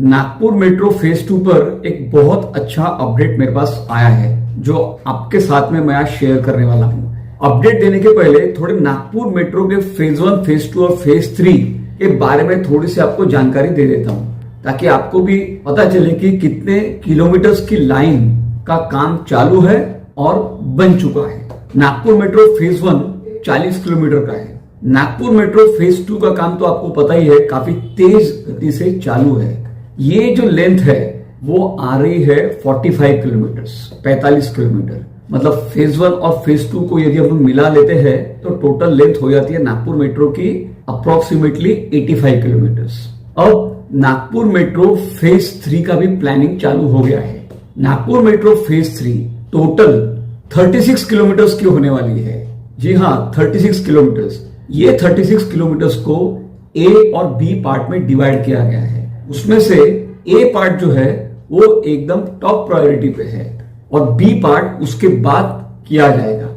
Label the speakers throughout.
Speaker 1: Nagpur metro phase 2 पर एक बहुत अच्छा अपडेट मेरे पास आया है जो आपके साथ में मैं आज शेयर करने वाला हूं। अपडेट देने के पहले थोड़े नागपुर मेट्रो के फेज 1, फेज 2 और फेज 3 के बारे में थोड़ी सी आपको जानकारी दे देता हूं ताकि आपको भी पता चले कि कितने किलोमीटर्स की लाइन का काम चालू है और बन चुका है। नागपुर मेट्रो फेज 1 40 किलोमीटर का है। नागपुर मेट्रो फेज 2 का काम तो आपको पता ही है, काफी तेज गति से चालू है। ये जो लेंथ है वो आ रही है 45 किलोमीटर, 45 किलोमीटर। मतलब फेज 1 और फेज 2 को यदि हम मिला लेते हैं तो टोटल लेंथ हो जाती है नागपुर मेट्रो की अप्रोक्सीमेटली 85 किलोमीटर। अब नागपुर मेट्रो फेज 3 का भी प्लानिंग चालू हो गया है। Nagpur metro phase 3 total 36 kilometre की होने वाली है। जी हाँ, 36 किलोमीटर। ये 36 किलोमीटर को ए और बी पार्ट में डिवाइड किया गया है। उसमें से ए पार्ट जो है वो एकदम टॉप प्रायोरिटी पे है और बी पार्ट उसके बाद किया जाएगा।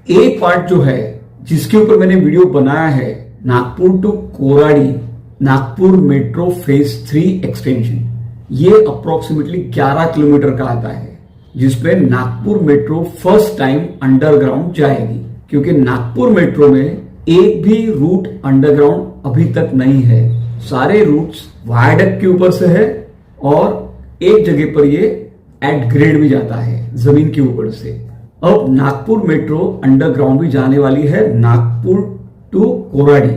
Speaker 1: ए पार्ट जो है जिसके ऊपर मैंने वीडियो बनाया है, Nagpur to Koradi Nagpur metro phase 3 extension, ये अप्रोक्सीमेटली 11 किलोमीटर का आता है जिसमें Nagpur metro first time underground जाएगी। क्योंकि नागपुर मेट्रो में एक भी रूट अंडरग्राउंड अभी तक नहीं है। सारे रूट्स वायडक्ट के ऊपर से है और एक जगह पर ये एट ग्रेड भी जाता है जमीन के ऊपर से। अब नागपुर मेट्रो अंडरग्राउंड भी जाने वाली है नागपुर टू कोराडी।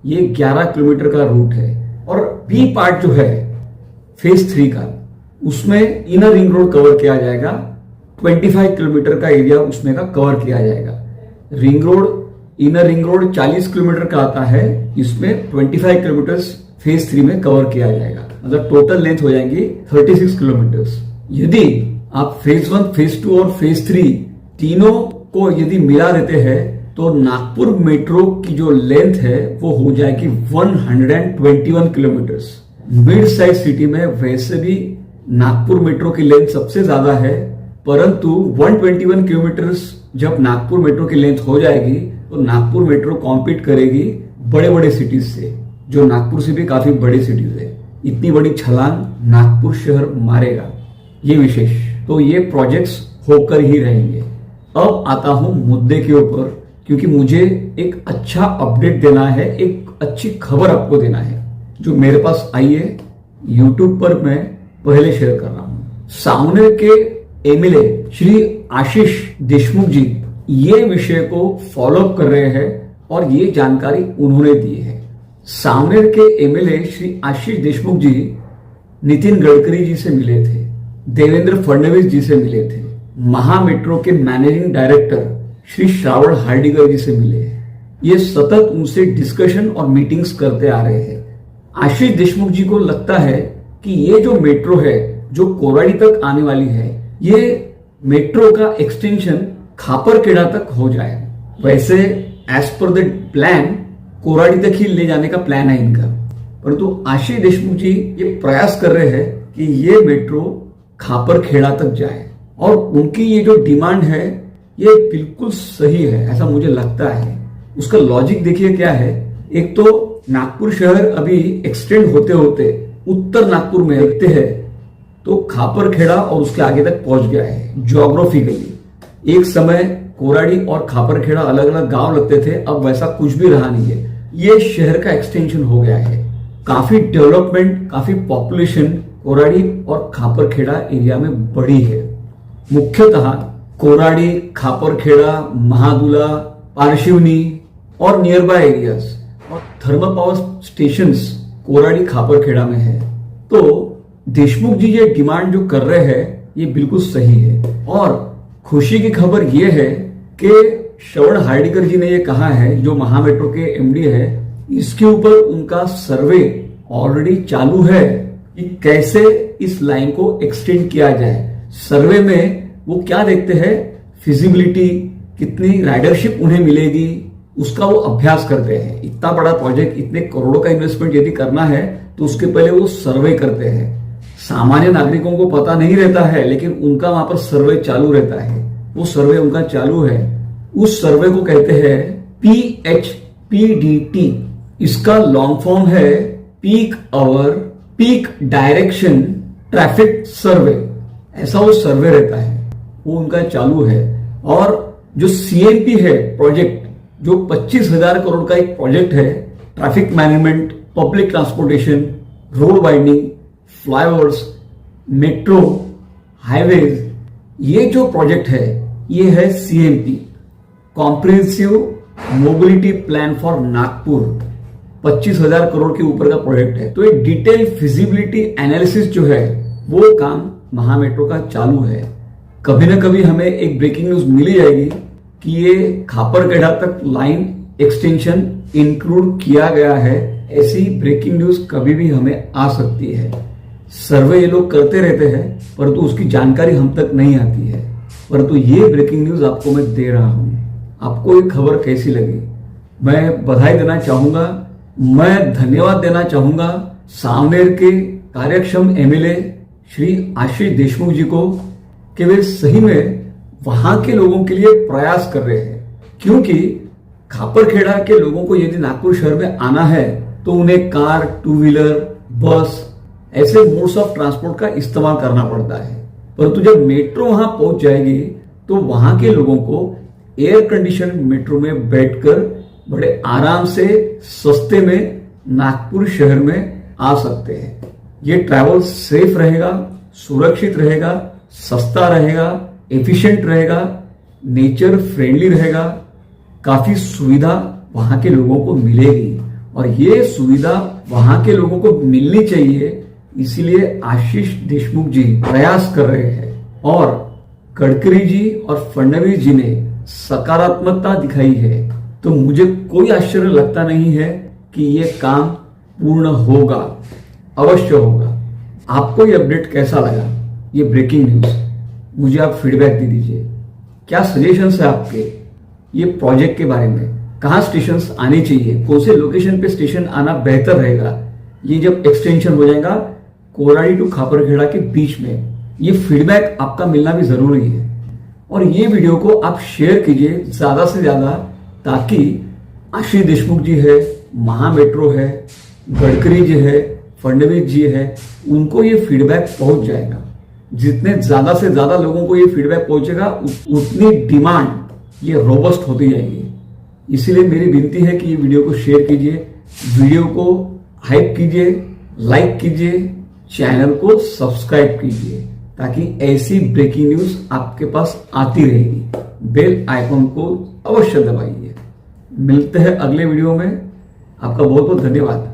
Speaker 1: ये 11 किलोमीटर का रूट है। और बी पार्ट जो है फेज 3 का, उसमें इनर रिंग रोड कवर किया जाएगा। 25 किलोमीटर का एरिया उसमें का कवर किया जाएगा। Ring road, inner ring road 40 kilometre का आता है, इसमें 25 किलोमीटर फेज 3 में कवर किया जाएगा। मतलब टोटल लेंथ हो जाएंगी 36 किलोमीटर। यदि आप फेज 1, फेज 2 और फेज 3 तीनों को यदि मिला देते हैं तो नागपुर मेट्रो की जो लेंथ है वो हो जाएगी 121 किलोमीटर। मिड साइज सिटी में वैसे भी नागपुर मेट्रो की लेंथ सबसे ज्यादा है, परंतु 121 किलोमीटर जब नागपुर मेट्रो की लेंथ हो जाएगी तो नागपुर मेट्रो कॉम्पीट करेगी बड़े बड़े सिटीज से, जो नागपुर से भी काफी बड़ी सिटीज है। इतनी बड़ी छलांग नागपुर शहर मारेगा, ये विशेष। तो ये प्रोजेक्ट्स होकर ही रहेंगे। अब आता हूं मुद्दे के ऊपर, क्योंकि मुझे एक अच्छा अपडेट देना है, एक अच्छी खबर आपको देना है जो मेरे पास आई है। यूट्यूब पर मैं पहले शेयर कर रहा हूं। सावनेर के एमएलए श्री आशीष देशमुख जी ये विषय को फॉलो कर रहे हैं और ये जानकारी उन्होंने दी है। सावनेर के एमएलए श्री आशीष देशमुख जी नितिन गडकरी जी से मिले थे, देवेंद्र फडणवीस जी से मिले थे, महा मेट्रो के मैनेजिंग डायरेक्टर श्री श्रावण हार्डिगर जी से मिले हैं। ये सतत उनसे डिस्कशन और मीटिंग्स करते आ रहे हैं। आशीष देशमुख जी को लगता है कि ये जो मेट्रो है जो कोराडी तक आने वाली है, ये मेट्रो का एक्सटेंशन खापरखेड़ा तक हो जाए। वैसे as per the plan Koradi तक ही ले जाने का प्लान है इनका, परंतु आशीष देशमुख जी ये प्रयास कर रहे हैं कि ये मेट्रो खापरखेड़ा तक जाए। और उनकी ये जो डिमांड है ये बिल्कुल सही है, ऐसा मुझे लगता है। उसका लॉजिक देखिए क्या है। एक तो नागपुर शहर अभी एक्सटेंड होते होते उत्तर नागपुर में देखते हैं तो खापरखेड़ा और उसके आगे तक पहुंच गया है ज्योग्राफिकली। एक समय कोराडी और खापरखेड़ा अलग अलग गांव लगते थे, अब वैसा कुछ भी रहा नहीं है। ये शहर का एक्सटेंशन हो गया है। काफी डेवलपमेंट, काफी पॉपुलेशन कोराडी और खापरखेड़ा एरिया में बढ़ी है। मुख्यतः कोराडी, खापरखेड़ा, महादुला, पारशिवनी और नियर बाय एरियाज और thermal power stations Koradi Khaparkheda में है। तो देशमुख जी ये डिमांड जो कर रहे हैं ये बिल्कुल सही है। और खुशी की खबर ये है कि श्रवण हार्डिकर जी ने ये कहा है, जो महा मेट्रो के एमडी है, इसके ऊपर उनका सर्वे ऑलरेडी चालू है कि कैसे इस लाइन को एक्सटेंड किया जाए। सर्वे में वो क्या देखते हैं, फिजिबिलिटी, कितनी राइडरशिप उन्हें मिलेगी, उसका वो अभ्यास करते हैं। इतना बड़ा प्रोजेक्ट, इतने करोड़ों का इन्वेस्टमेंट यदि करना है तो उसके पहले वो सर्वे करते हैं। सामान्य नागरिकों को पता नहीं रहता है, लेकिन उनका वहां पर सर्वे चालू रहता है। वो सर्वे उनका चालू है। उस सर्वे को कहते हैं PHPDT। इसका लॉन्ग फॉर्म है peak hour peak direction traffic survey, ऐसा वो सर्वे रहता है, वो उनका चालू है। और जो सीएमपी है प्रोजेक्ट, जो 25,000 करोड़ का एक प्रोजेक्ट है, traffic management, public transportation, road widening, flyovers, metro, highways, ये जो प्रोजेक्ट है ये है CMP, comprehensive mobility plan for Nagpur. 25,000 crore के ऊपर का प्रोजेक्ट है। तो एक डिटेल फिजिबिलिटी एनालिसिस जो है वो काम महामेट्रो का चालू है। कभी ना कभी हमें एक ब्रेकिंग न्यूज मिली जाएगी कि ये खापरखेड़ा तक लाइन एक्सटेंशन इंक्लूड किया गया है। ऐसी ब्रेकिंग न्यूज कभी भी हमें आ सकती है। सर्वे ये लोग करते रहते हैं परंतु उसकी जानकारी हम तक नहीं आती है, परंतु ये ब्रेकिंग न्यूज आपको मैं दे रहा हूं। आपको ये खबर कैसी लगी? मैं बधाई देना चाहूंगा, मैं धन्यवाद देना चाहूंगा सावनेर के कार्यक्षम एमएलए श्री आशीष देशमुख जी को कि वे सही में वहां के लोगों के लिए प्रयास कर रहे हैं। क्योंकि खापरखेड़ा के लोगों को यदि नागपुर शहर में आना है तो उन्हें कार, टू व्हीलर, बस, ऐसे मोड्स ऑफ ट्रांसपोर्ट का इस्तेमाल करना पड़ता है। परंतु जब मेट्रो वहां पहुंच जाएगी तो वहां के लोगों को एयर कंडीशन मेट्रो में बैठकर बड़े आराम से सस्ते में नागपुर शहर में आ सकते हैं। ये ट्रैवल सेफ रहेगा, सुरक्षित रहेगा, सस्ता रहेगा, एफिशिएंट रहेगा, नेचर फ्रेंडली रहेगा। काफी सुविधा वहां के लोगों को मिलेगी और ये सुविधा वहां के लोगों को मिलनी चाहिए। इसीलिए आशीष देशमुख जी प्रयास कर रहे हैं और गडकरी जी और फडणवीस जी ने सकारात्मकता दिखाई है। तो मुझे कोई आश्चर्य लगता नहीं है कि यह काम पूर्ण होगा, अवश्य होगा। आपको ये अपडेट कैसा लगा, ये ब्रेकिंग न्यूज? मुझे आप फीडबैक दे दीजिए। क्या सजेशंस है आपके ये प्रोजेक्ट के बारे में? कहाँ स्टेशंस आने चाहिए, कौन से लोकेशन पे स्टेशन आना बेहतर रहेगा? ये जब एक्सटेंशन हो जाएगा कोराडी टू खापरखेड़ा के बीच में, ये फीडबैक आपका मिलना भी जरूरी है। और ये वीडियो को आप शेयर कीजिए ज्यादा से ज्यादा, ताकि आशीष देशमुख जी है, महामेट्रो है, गडकरी जी है, फडणवीस जी है, उनको ये फीडबैक पहुंच जाएगा। जितने ज्यादा से ज्यादा लोगों को ये फीडबैक पहुंचेगा उतनी डिमांड ये रोबस्ट होती जाएगी। इसीलिए मेरी विनती है कि ये वीडियो को शेयर कीजिए, वीडियो को हाइप कीजिए, लाइक कीजिए, चैनल को सब्सक्राइब कीजिए, ताकि ऐसी ब्रेकिंग न्यूज आपके पास आती रहेगी। बेल आइकॉन को अवश्य दबाइए। मिलते हैं अगले वीडियो में। आपका बहुत बहुत धन्यवाद।